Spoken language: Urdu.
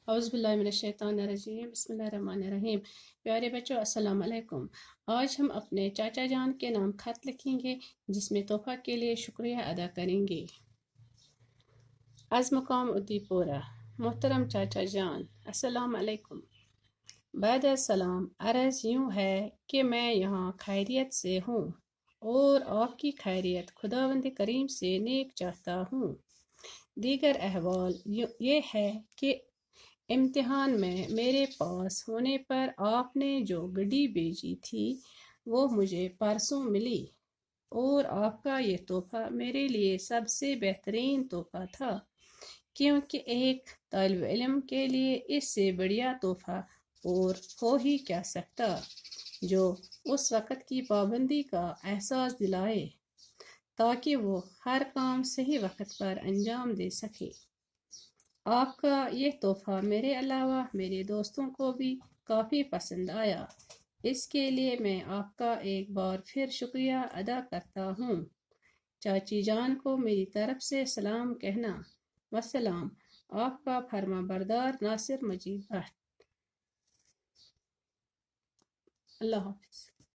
اعوذ باللہ من الشیطان الرجیم، بسم اللہ الرحمن الرحیم۔ پیارے بچوں، السلام علیکم۔ آج ہم اپنے چاچا جان کے نام خط لکھیں گے جس میں تحفہ کے لیے شکریہ ادا کریں گے۔ از مقام ادی پورہ، محترم چاچا جان، السلام علیکم۔ بعد السلام، عرض یوں ہے کہ میں یہاں خیریت سے ہوں اور آپ کی خیریت خداوند کریم سے نیک چاہتا ہوں۔ دیگر احوال یہ ہے کہ امتحان میں میرے پاس ہونے پر آپ نے جو گڈی بھیجی تھی وہ مجھے پرسوں ملی، اور آپ کا یہ تحفہ میرے لیے سب سے بہترین تحفہ تھا، کیونکہ ایک طالب علم کے لیے اس سے بڑھیا تحفہ اور ہو ہی کیا سکتا جو اس وقت کی پابندی کا احساس دلائے تاکہ وہ ہر کام صحیح وقت پر انجام دے سکے۔ آپ کا یہ تحفہ میرے علاوہ میرے دوستوں کو بھی کافی پسند آیا، اس کے لیے میں آپ کا ایک بار پھر شکریہ ادا کرتا ہوں۔ چاچی جان کو میری طرف سے سلام کہنا۔ وسلام، آپ کا فرما بردار ناصر مجید بٹ۔ اللہ حافظ۔